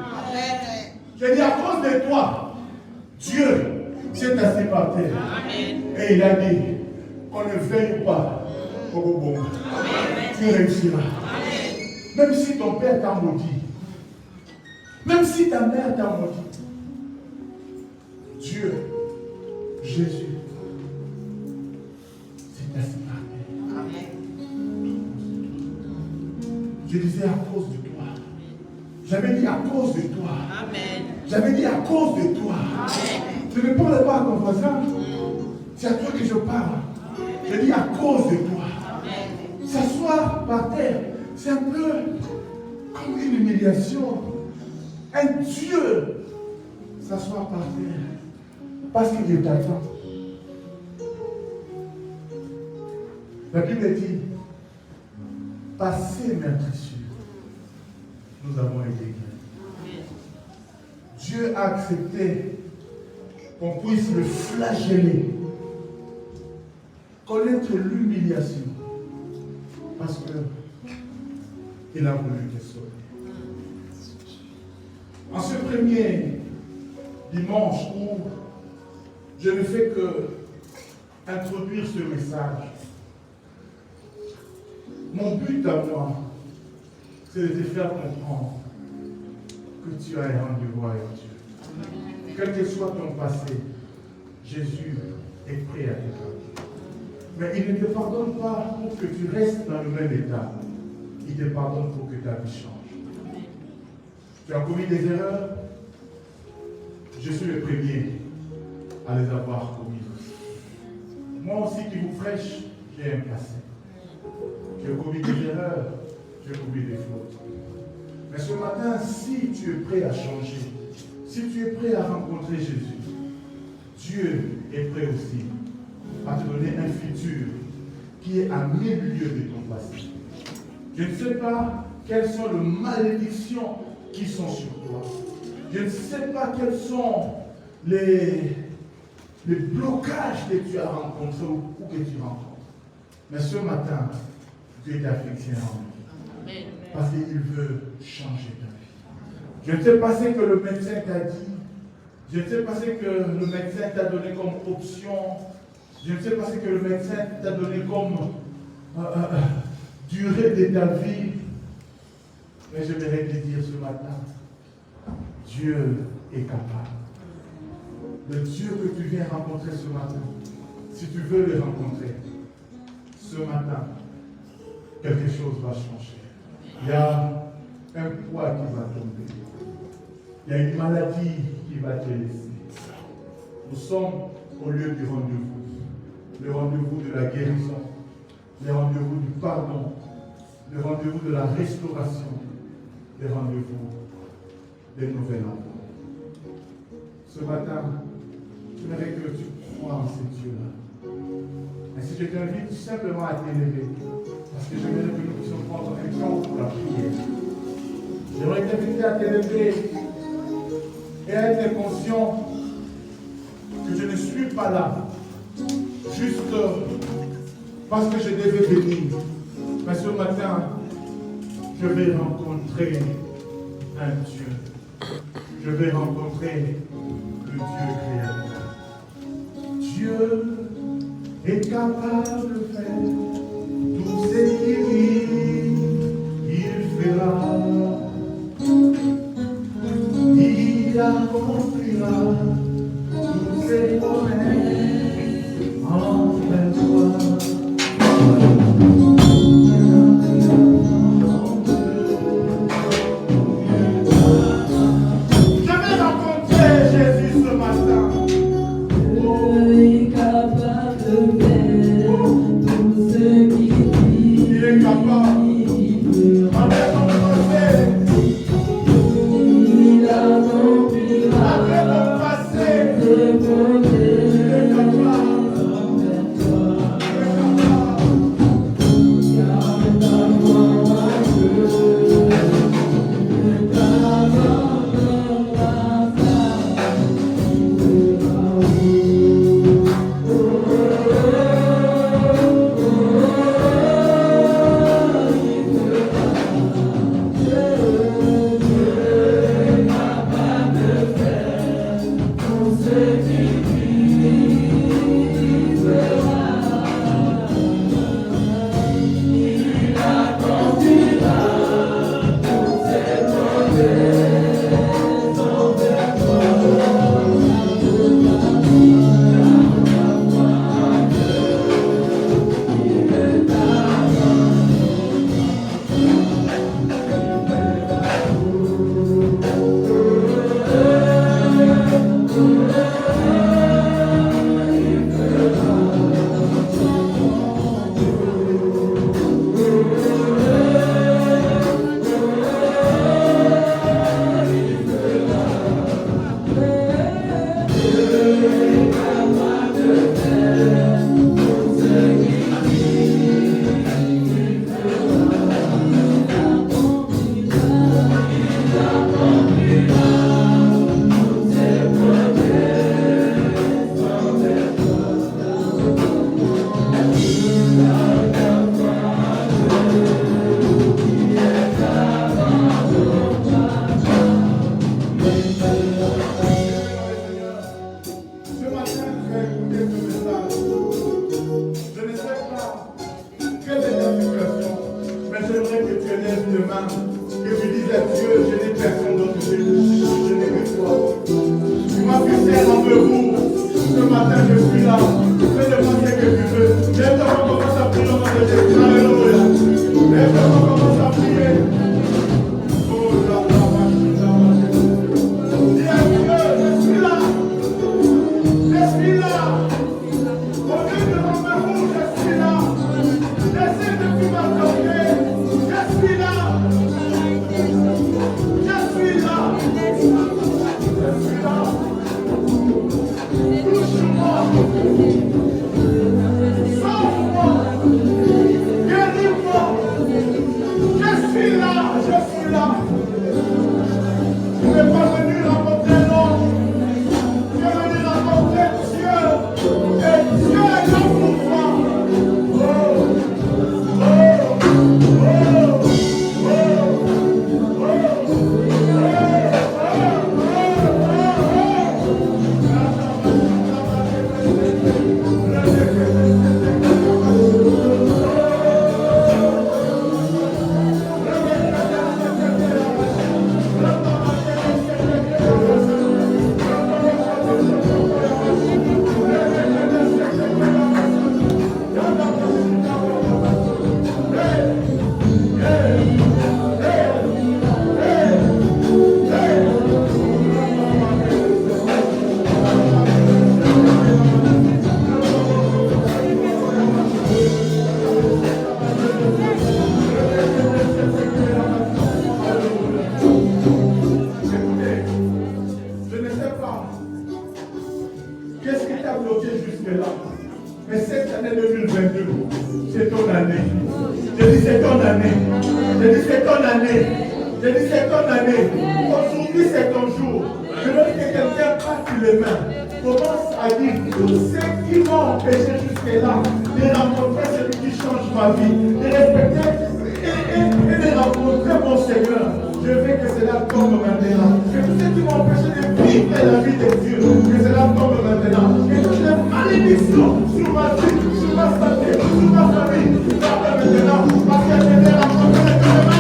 [SPEAKER 1] Je dis à cause de toi, Dieu s'est assis par terre. Et il a dit qu'on ne veille pas au bon. Tu réussiras. Même si ton père t'a maudit, même si ta mère t'a maudit, Dieu, Jésus, s'est assis par terre. Je disais à cause de toi. J'avais dit à cause de toi. J'avais dit à cause de toi. Je ne parle pas à ton voisin. C'est à toi que je parle. Je dis à cause de toi. S'asseoir par terre, c'est un peu comme une humiliation. Un Dieu s'asseoir par terre parce qu'il t'attend. La Bible dit, passez mes précieux, nous avons été guéris. Dieu a accepté qu'on puisse le flageller, connaître l'humiliation, parce qu'il a voulu te sauver. En ce premier dimanche où je ne fais que introduire ce message, mon but à moi, c'est de te faire comprendre que tu as un rendez-vous avec Dieu. Quel que soit ton passé, Jésus est prêt à te pardonner. Mais il ne te pardonne pas pour que tu restes dans le même état. Il te pardonne pour que ta vie change. Tu as commis des erreurs, je suis le premier à les avoir commises. Moi aussi qui vous prêche, j'ai un passé. J'ai commis des erreurs, j'ai commis des fautes. Mais ce matin, si tu es prêt à changer, si tu es prêt à rencontrer Jésus, Dieu est prêt aussi à te donner un futur qui est à 1000 lieues de ton passé. Je ne sais pas quelles sont les malédictions qui sont sur toi. Je ne sais pas quels sont les blocages que tu as rencontrés ou que tu rencontres. Mais ce matin, Dieu t'a fixé en lui. Parce qu'il veut changer ta vie. Je ne sais pas ce que le médecin t'a dit. Je ne sais pas ce que le médecin t'a donné comme option. Je ne sais pas ce que le médecin t'a donné comme durée de ta vie. Mais je voudrais te dire ce matin, Dieu est capable. Le Dieu que tu viens rencontrer ce matin, si tu veux le rencontrer, ce matin, quelque chose va changer. Il y a un poids qui va tomber. Il y a une maladie qui va te laisser. Nous sommes au lieu du rendez-vous. Le rendez-vous de la guérison, le rendez-vous du pardon, le rendez-vous de la restauration, le rendez-vous des nouvelles amours. Ce matin, j'aimerais que tu crois en ces dieux-là. Ainsi, je t'invite simplement à t'élever, parce que j'aimerais que nous puissions prendre un temps pour la prière. J'aimerais t'inviter à t'élever et à être conscient que je ne suis pas là juste parce que je devais venir. Mais ce matin, je vais rencontrer un Dieu. Je vais rencontrer le Dieu créateur. Dieu est capable de faire tout ce qu'il dit, il fera. Il accomplira tous ses promesses envers toi. c'est ton année. J'ai dit c'est ton année. J'ai dit c'est ton année. Aujourd'hui c'est ton jour. Je veux que quelqu'un passe les mains. Commence à dire tous ceux qui m'ont empêché jusque-là de rencontrer celui qui change ma vie, de respecter et de rencontrer mon Seigneur. Je veux que cela tombe maintenant. Que tous ceux qui m'ont empêché de vivre la vie de Dieu, que cela tombe maintenant. Que toutes les malédictions sur ma vie, sur ma santé, sur ma famille, tombent maintenant. Parce que je vais rencontrer demain.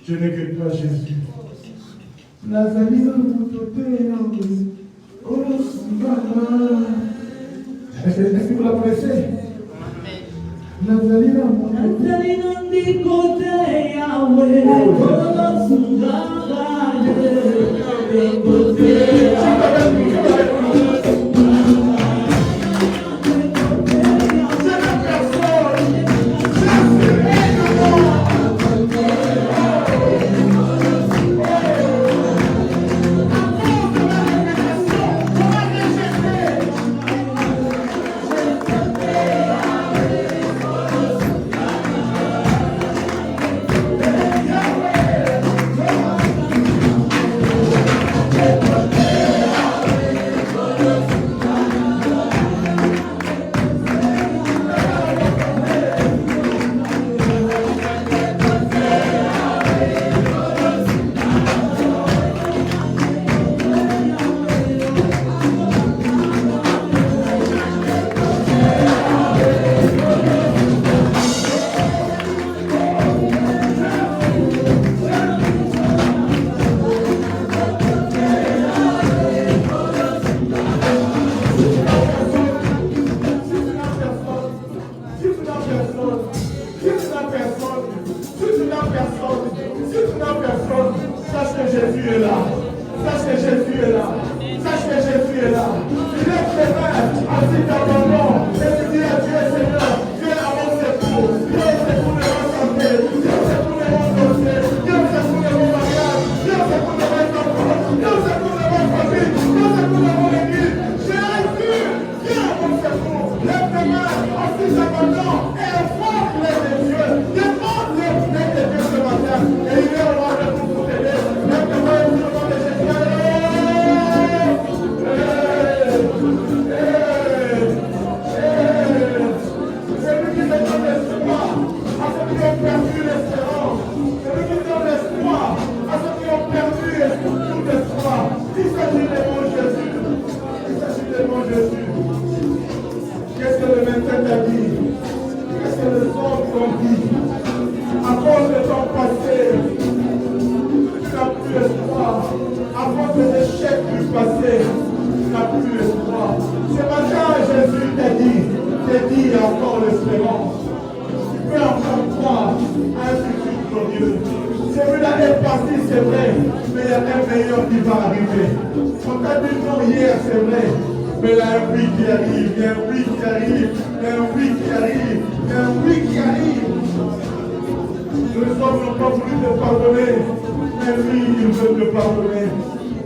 [SPEAKER 1] Je ne quitte pas Jésus. Est-ce que vous la connaissez? Celui-là est parti, c'est vrai, mais il y a un meilleur qui va arriver. On t'a dit non hier, c'est vrai, mais il y a un oui qui arrive, il y a un oui qui arrive, il y a un oui qui arrive, il y a un oui qui arrive. Les hommes n'ont pas voulu te pardonner, mais lui, il veut te pardonner.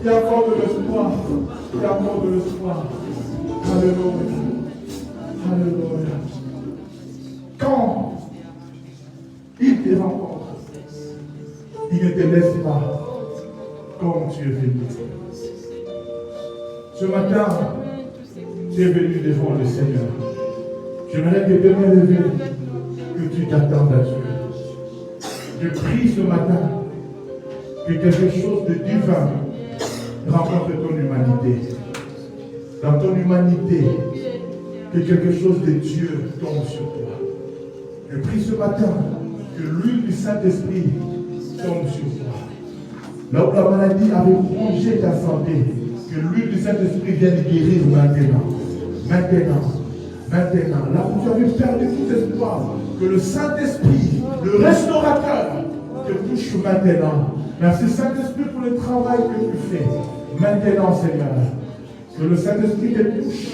[SPEAKER 1] Il y a encore de l'espoir, il y a encore de l'espoir. Alléluia. Alléluia. Quand il te rencontre, il ne te laisse pas comme tu es venu. Ce matin, tu es venu devant le Seigneur. J'aimerais te demander que tu t'attendes à Dieu. Je prie ce matin que quelque chose de divin rencontre ton humanité. Dans ton humanité, que quelque chose de Dieu tombe sur toi. Je prie ce matin que l'huile du Saint-Esprit tombe sur toi. Là où la maladie avait rongé ta santé, que l'huile du Saint-Esprit vienne guérir maintenant. Maintenant. Là où tu avais perdu tout espoir, que le Saint-Esprit, le restaurateur, te touche maintenant. Merci Saint-Esprit pour le travail que tu fais. Maintenant, Seigneur, que le Saint-Esprit te touche,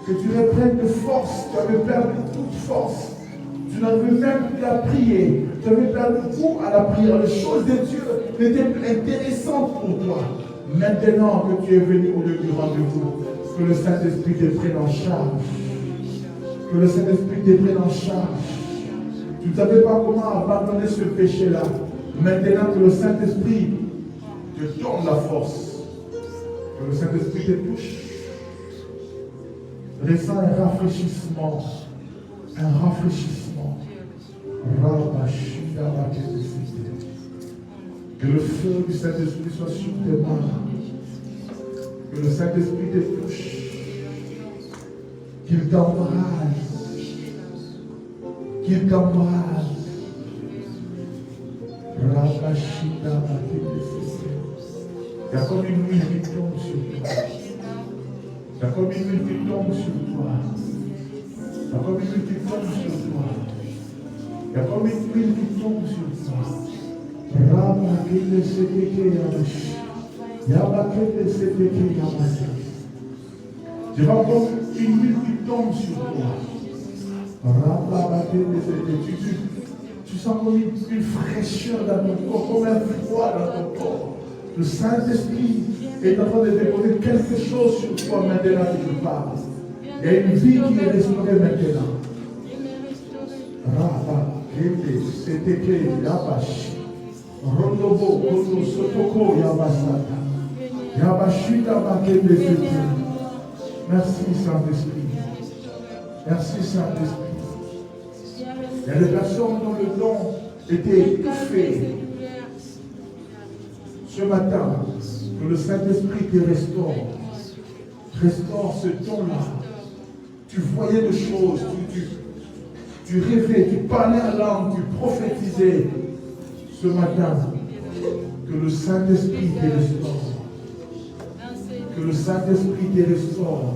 [SPEAKER 1] que tu reprennes de force. Tu avais perdu toute force. Tu n'avais même plus à prier. Tu avais perdu goût à la prière. Les choses de Dieu n'étaient plus intéressantes pour toi. Maintenant que tu es venu au lieu du rendez-vous, que le Saint-Esprit te prenne en charge. Que le Saint-Esprit te prenne en charge. Tu ne savais pas comment abandonner ce péché-là. Maintenant que le Saint-Esprit te donne la force, que le Saint-Esprit te touche, ressens un rafraîchissement. Un rafraîchissement. Que le feu du Saint-Esprit soit sur tes mains. Que le Saint-Esprit te touche. Qu'il t'embrase. Qu'il t'embrase. Il y a comme une huile qui tombe sur toi. Il y a comme une huile qui tombe sur toi. Il y a comme une huile qui tombe sur toi. Il y a comme une huile qui tombe sur toi. Je vois comme une huile qui tombe sur toi. Tu sens comme une fraîcheur dans ton corps, comme un froid dans ton corps. Le Saint-Esprit est en train de déposer quelque chose sur toi maintenant que je parle. Il y a une vie qui est restaurée maintenant. Merci Saint-Esprit. Merci Saint-Esprit. Il y a des personnes dont le don était étouffé. Ce matin, que le Saint-Esprit te restaure. Restaure ce don-là. Tu voyais des choses, tu rêvais, tu parlais en langue, tu prophétisais. Ce matin, que le Saint-Esprit te restaure. Que le Saint-Esprit te restaure.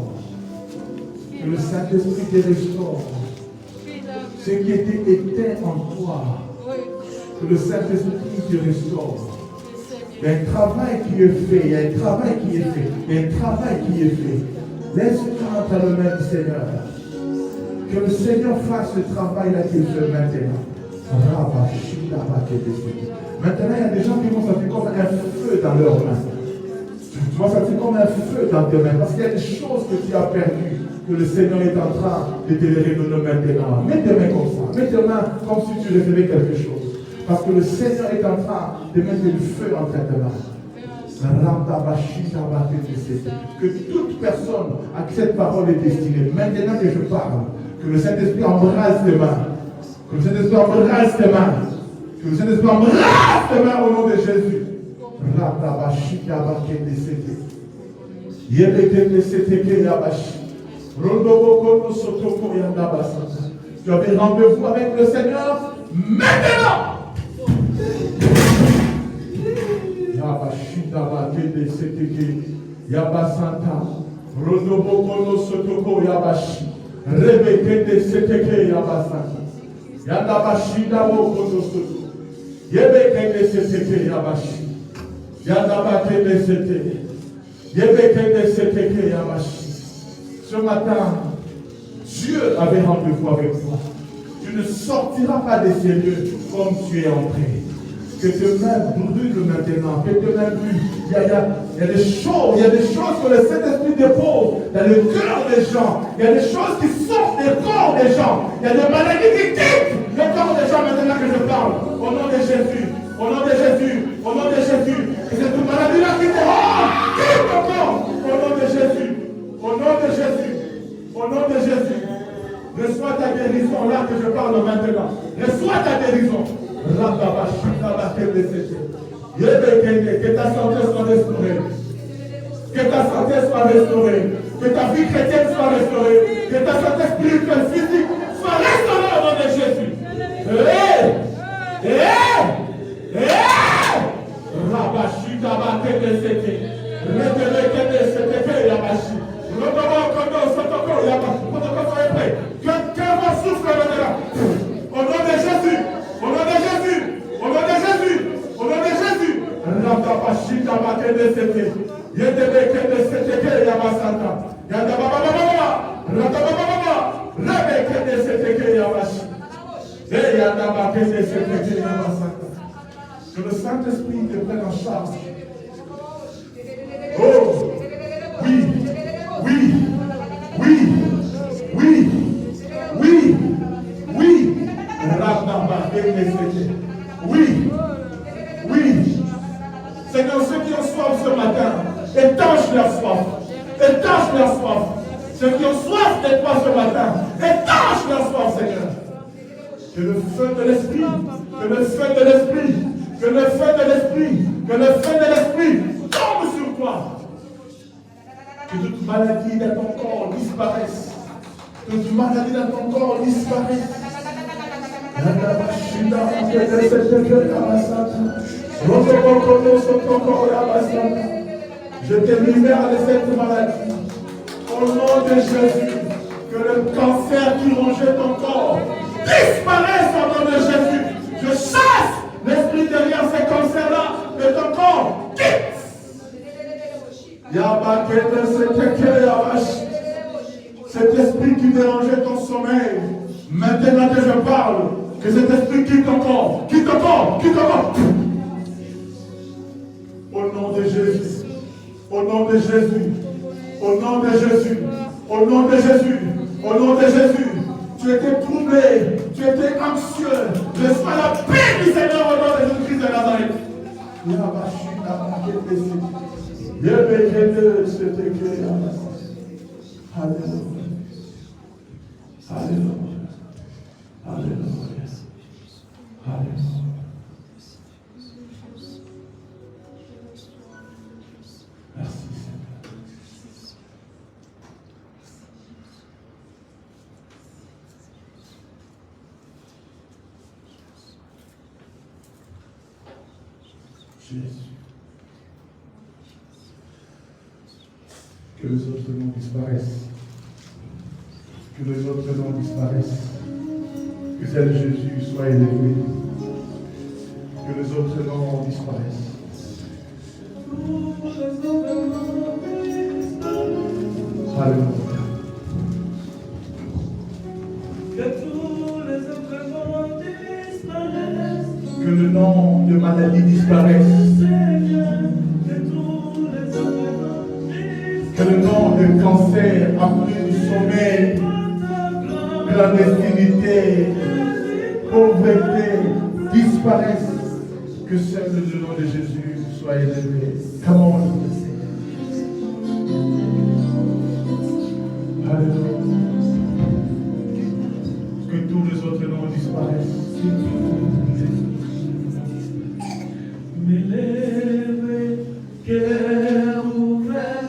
[SPEAKER 1] Que le Saint-Esprit te restaure. Ce qui était éteint en toi, que le Saint-Esprit te restaure. Il y a un travail qui est fait, il y a un travail qui est fait, il y a un travail qui est fait. Laisse-toi entre les mains du Seigneur. Que le Seigneur fasse ce travail-là qu'il fait maintenant. Maintenant, il y a des gens qui vont sentir comme un feu dans leurs mains. Tu vas sentir comme un feu dans tes mains, parce qu'il y a des choses que tu as perdues. Que le Seigneur est en train de te les redonner maintenant. Mets tes mains comme ça. Mets tes mains comme si tu recevais quelque chose. Parce que le Seigneur est en train de mettre du feu entre tes mains. Que toute personne à qui cette parole est destinée, maintenant que je parle, que le Saint-Esprit embrasse tes mains. Que le Saint-Esprit embrasse tes mains. Que le Saint-Esprit embrasse tes mains au nom de Jésus. Tu avais rendez-vous avec le Seigneur maintenant. Ce matin, Dieu avait rendez-vous avec toi. Tu ne sortiras pas de ces lieux comme tu es entré. Que te même brûle maintenant, que te même brûle. Il y a des choses que le Saint-Esprit dépose dans le cœur des gens. Il y a des choses qui sortent des corps des gens. Il y a des maladies qui quittent le corps des gens maintenant que je parle. Au nom de Jésus, au nom de Jésus, au nom de Jésus. Et cette maladie-là qui te rend, quitte ton corps. Au nom de Jésus, au nom de Jésus, au nom de Jésus. Reçois ta guérison là que je parle maintenant. Reçois ta guérison. Que ta santé soit restaurée. Que ta santé soit restaurée. Que ta vie chrétienne soit restaurée. Que ta santé spirituelle, physique soit restaurée au nom de Jésus. Que vos souffle maintenant. Au nom de Jésus. Au nom de Jésus. Au nom de Jésus. Au nom de Jésus. Que le Saint-Esprit te prenne en charge. Oh, oui, oui, oui, oui, oui, oui. Oui, oui. Seigneur, ceux qui ont soif ce matin, étanche leur soif. Étanche leur soif. Ceux qui ont soif de toi ce matin, étanche leur soif, Seigneur. Que le feu de l'Esprit, que le feu de l'Esprit, que le feu de l'Esprit, que le feu de l'Esprit tombe sur toi. Que toute maladie dans ton corps disparaisse. Que toute maladie dans ton corps disparaisse. Je te libère de cette maladie. Au nom de Jésus, que le cancer qui rongeait ton corps disparaisse au nom de Jésus. Je chasse l'esprit derrière ces cancers-là de ton corps. Quitte. Cet esprit qui dérangeait ton sommeil, maintenant que je parle, que cet esprit quitte ton corps, quitte ton corps, quitte ton corps. Au nom de Jésus, au nom de Jésus, au nom de Jésus, au nom de Jésus, au nom de Jésus. Tu étais troublé, tu étais anxieux. Reçois la paix du Seigneur au nom de Jésus-Christ de Nazareth. Alléluia. Alléluia. Alléluia. Alléluia. Merci Seigneur. Jésus. Que les autres noms disparaissent. Que les autres noms disparaissent. Que celle de Jésus soit élevé. Que les autres noms disparaissent. Alléluia. Que tous les autres noms disparaissent. Que le nom de maladie disparaisse. Que le nom de cancer, appelé du sommeil, clandestinité, pauvreté, disparaisse. Que seul le nom de Jésus soit élevé. Come on. Alléluia. Que tous les autres noms disparaissent. M'élever, cœur ouvert.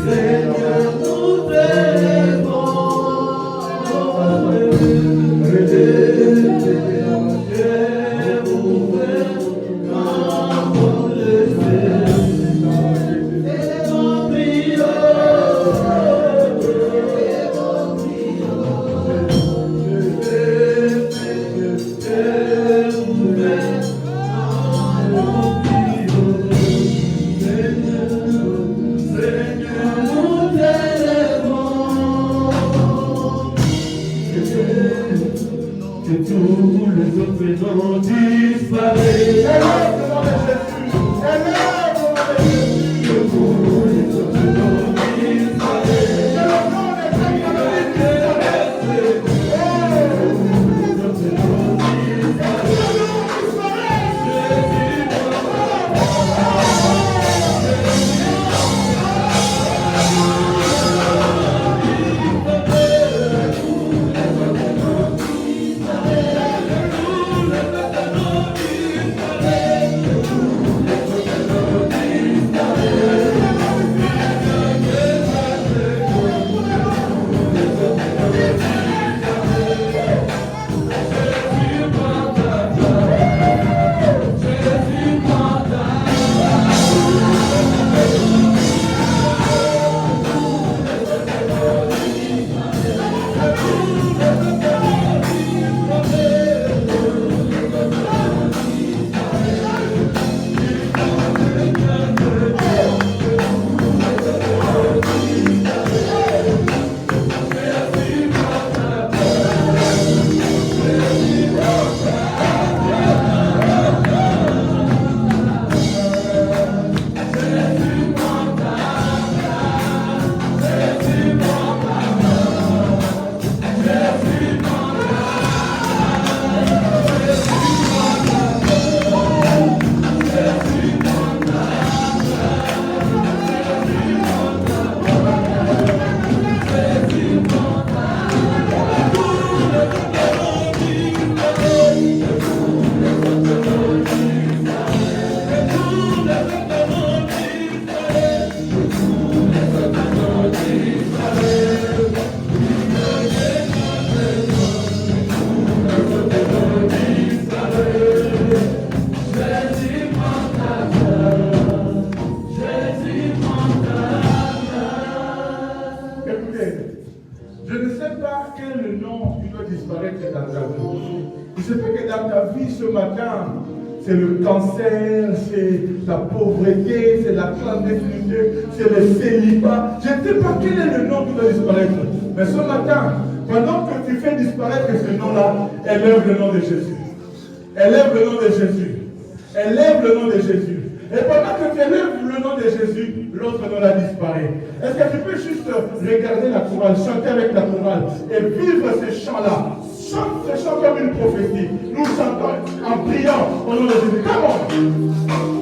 [SPEAKER 1] Seigneur, nous t'aimons. C'est le cancer, c'est la pauvreté, c'est la clandestinité, c'est le célibat. Je ne sais pas quel est le nom qui doit disparaître. Mais ce matin, pendant que tu fais disparaître ce nom-là, élève le nom de Jésus. Élève le nom de Jésus. Élève le nom de Jésus. Et pendant que tu élèves le nom de Jésus, l'autre nom là disparaît. Est-ce que tu peux juste regarder la chorale, chanter avec la chorale et vivre ces chants-là? Chante ce chant comme une prophétie. Nous chantons en priant au nom de Jésus. Come on!